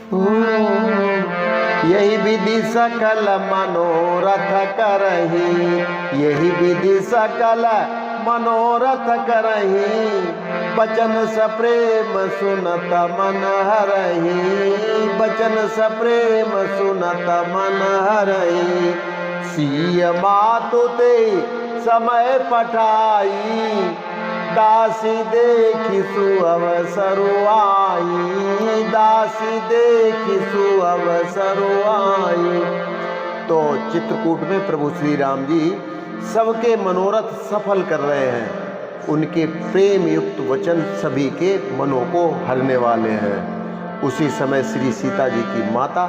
ओ यही विधि सकल मनोरथ करही, यही विधि सकल मनोरथ करही, बचन सप्रेम सुनत मन हरही, बचन सप्रेम सुनत मन हरही। सिय मातु ते समय पठाई, दासी देखी सुअवसर आई, दासी देखी सुअवसर आई। तो चित्रकूट में प्रभु श्री राम जी सबके मनोरथ सफल कर रहे हैं। उनके प्रेम युक्त वचन सभी के मनों को हरने वाले हैं। उसी समय श्री सीता जी की माता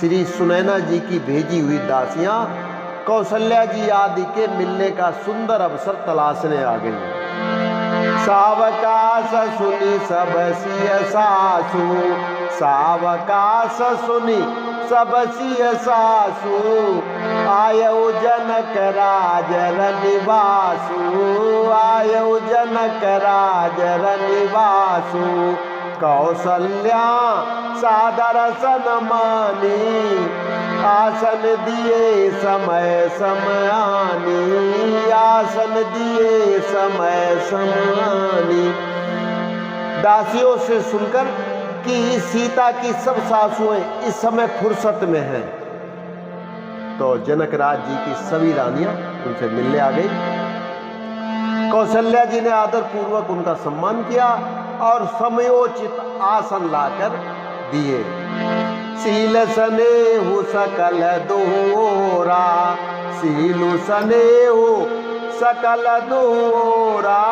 श्री सुनैना जी की भेजी हुई दासियां कौशल्या जी आदि के मिलने का सुंदर अवसर तलाशने आ गई। सावकाश सुनी सब सिय सासु, सावकाश सुनी सब सिय सासु, आयौ जनक राजर निवासु, आयौ जनक राजर निवासु। कौशल्या सादर सन्मानी, आसन दिए समय समानी, आसन दिए समय समानी। दासियों से सुनकर कि सीता की सब सासुएं इस समय फुर्सत में हैं, तो जनक राज जी की सभी रानियां उनसे मिलने आ गई। कौशल्या जी ने आदर पूर्वक उनका सम्मान किया और समयोचित आसन लाकर दिए। सील सनेहु सकल दोहरा, सीलु सनेहु सकल दोहरा,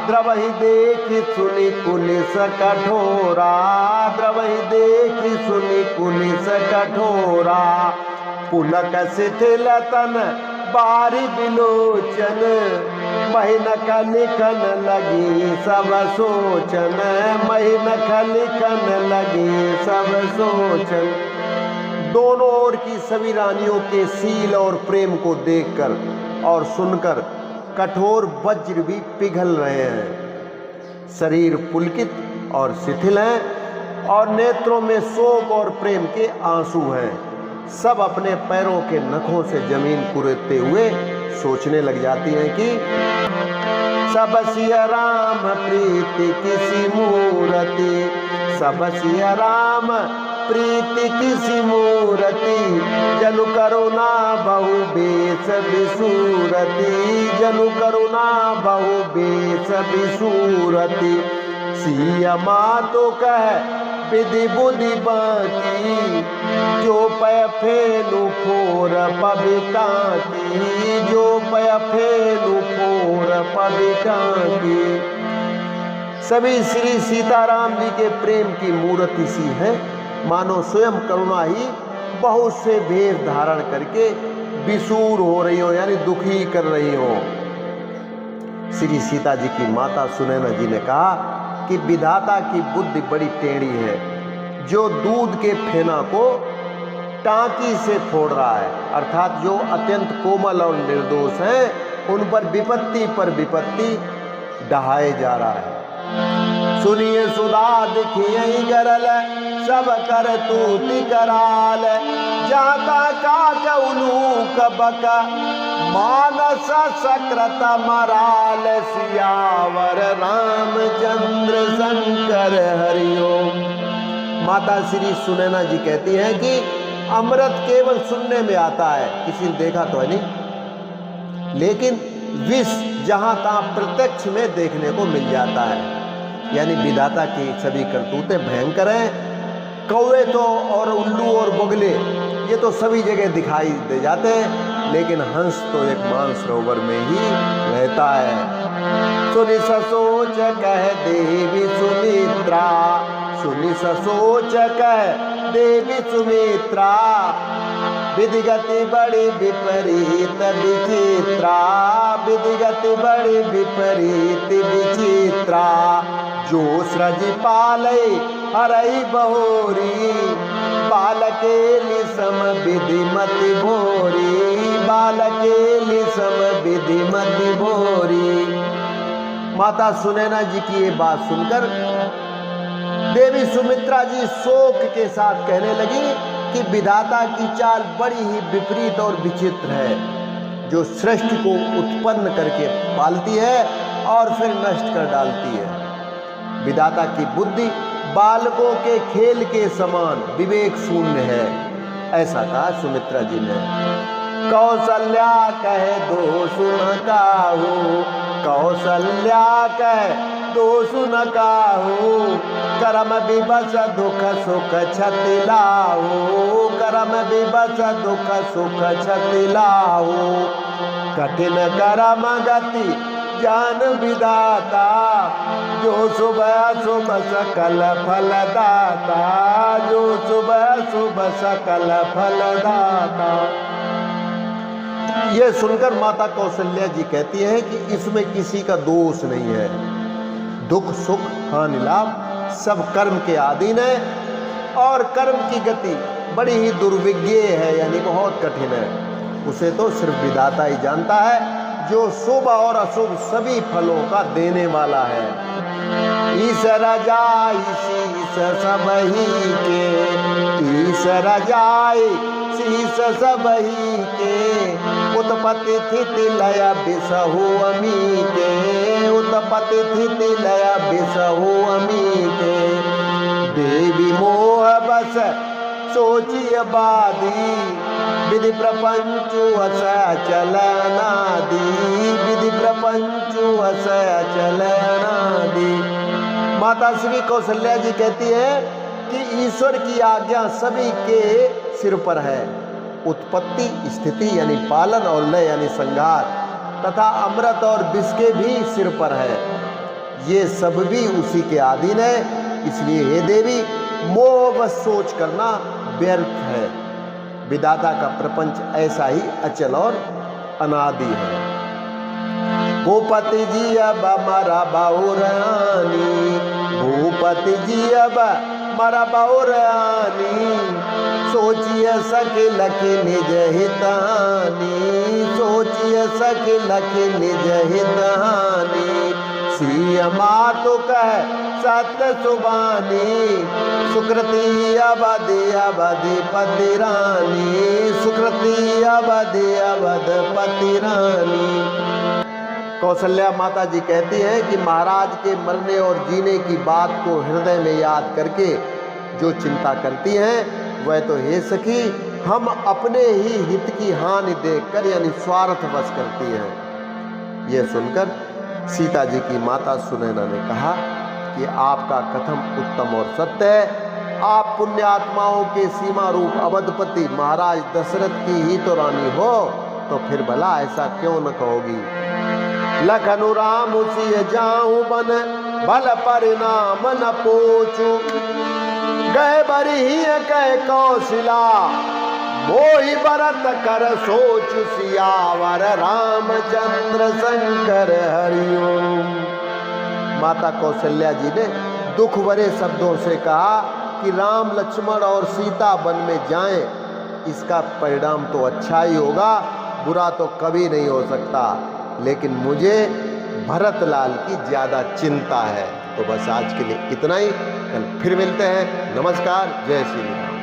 द्रवहि देखि सुनि कुलिस कठोरा, द्रवहि देखि सुनि कुलिस कठोरा। पुलक शिथिल तन बारी बिलोचन, महिनक लिखन लगी सब सोचन, महिनक लिखन लगी सब सोचन। दोनों ओर की सभी रानियों के सील और प्रेम को देखकर और सुनकर कठोर वज्र भी पिघल रहे हैं। शरीर पुलकित और शिथिल हैं और नेत्रों में शोक और प्रेम के आंसू हैं। सब अपने पैरों के नखों से जमीन कुरेदते हुए सोचने लग जाती हैं कि सब सिय राम प्रीति किसी मूरति, सब सिय राम प्रीति किसी मूरति, जनु करुणा बहु बेस बिसूरति, जनु करुणा बहु बेस बिसूरति। सिय मातु कह विधि बुद्धि बाकी, जो पय फेलु फोर पबिका की, जो पय फेलु फोर पबिका की। सभी श्री सीताराम जी के प्रेम की मूर्ति सी है, मानो स्वयं करुणा ही बहुत से भेष धारण करके विसूर हो रही हो, यानी दुखी कर रही हो। श्री सीता जी की माता सुनैना जी ने कहा कि विधाता की बुद्धि बड़ी टेढ़ी है, जो दूध के फेना को टांकी से फोड़ रहा है, अर्थात जो अत्यंत कोमल और निर्दोष हैं उन पर विपत्ति डहाए जा रहा है। सुनिए सुधा दिखिए गरल, सब कर तूति कराल, जाता काक उलूक बक, मानस सकृत मराल, सियावर रामचंद्र शंकर हरिओम। माता श्री सुनैना जी कहती हैं कि अमृत केवल सुनने में आता है, किसी ने देखा तो है नहीं, लेकिन विष जहां तहां प्रत्यक्ष में देखने को मिल जाता है। यानी विधाता की सभी करतूतें भयंकर हैं। कौवे तो और उल्लू और बगले ये तो सभी जगह दिखाई दे जाते हैं, लेकिन हंस तो एक मानसरोवर में ही रहता है। सुनि सोच कह देवी सुमित्रा, सुनि सोच कह देवी सुमित्रा, विधिगति बड़ी विपरीत विचित्रा, विधिगति बड़ी विपरीत विचित्रा। जो सृज पालै हरई बहोरी, बालके लिसम विधिमति भोरी, बालके लिसम विधिमति भोरी। माता सुनैना जी की ये बात सुनकर देवी सुमित्रा जी शोक के साथ कहने लगी कि विधाता की चाल बड़ी ही विपरीत और विचित्र है, जो सृष्टि को उत्पन्न करके पालती है और फिर नष्ट कर डालती है। विधाता की बुद्धि बालकों के खेल के समान विवेक शून्य है, ऐसा कहा सुमित्रा जी ने। कौशल्या कहे दो सुन काहू, कौशल्या कहे दो सुन काहू, करम विवश दुख सुख छति लाहू, करम विवश दुख सुख छति लाहू। कठिन करम गति जान विधाता, जो सुबह शुभ सकल फल दाता, जो सुबह शुभ सकल फल दाता। यह सुनकर माता कौशल्या जी कहती है कि इसमें किसी का दोष नहीं है। दुख सुख हानि लाभ सब कर्म के अधीन है और कर्म की गति बड़ी ही दुर्विज्ञ है, यानी बहुत कठिन है। उसे तो सिर्फ विधाता ही जानता है, जो शुभ और अशुभ सभी फलों का देने वाला है। ईश्वर जाई शीस सबही के, ईश्वर जाई शीस सबही के, उत्पत्ति स्थिति लय बिसहु अमी के, उत्पत्ति स्थिति लय बिसहु अमी के। देवी मोह बस सोचिय बादी, विधि प्रपंचु अस चलनादि, विधि प्रपंचु अस चलनादि। माता श्री कौशल्या जी कहती है कि ईश्वर की आज्ञा सभी के सिर पर है। उत्पत्ति स्थिति यानी पालन और लय यानी संहार, तथा अमृत और विष के भी सिर पर है। ये सब भी उसी के अधीन है। इसलिए हे देवी, मोह बस सोच करना व्यर्थ है। विधाता का प्रपंच ऐसा ही अचल और अनादि है। भूपति जी अब मरा बहुरानी, भूपति जी अब मरा बहुरानी, सोचिए सकिल की निज हितानी, सोचिए सकिल की निज हितानी। सिया मातु कह सत्य सुबानी, सुकृति अवधि अवधि पति रानी, सुकृति अवधि अवध पति रानी। कौशल्या माता जी कहती है कि महाराज के मरने और जीने की बात को हृदय में याद करके जो चिंता करती हैं, वह तो हे सखी हम अपने ही हित की हानि देखकर यानी स्वार्थवश करती हैं। यह सुनकर सीता जी की माता सुनैना ने कहा कि आपका कथन उत्तम और सत्य है। आप पुण्य आत्माओं के सीमा रूप अवधपति महाराज दशरथ की ही तो रानी हो, तो फिर भला ऐसा क्यों न कहोगी। लखनु राम सिय जाऊं बन, भल परिणाम न पोचू, गए बरही कह कौशिला, मोहि बरत कर सोच सियावर रामचंद्र शंकर हरिओम। माता कौशल्या जी ने दुख भरे शब्दों से कहा कि राम लक्ष्मण और सीता वन में जाएं, इसका परिणाम तो अच्छा ही होगा, बुरा तो कभी नहीं हो सकता। लेकिन मुझे भरतलाल की ज़्यादा चिंता है। तो बस आज के लिए इतना ही, कल फिर मिलते हैं। नमस्कार, जय श्री राम।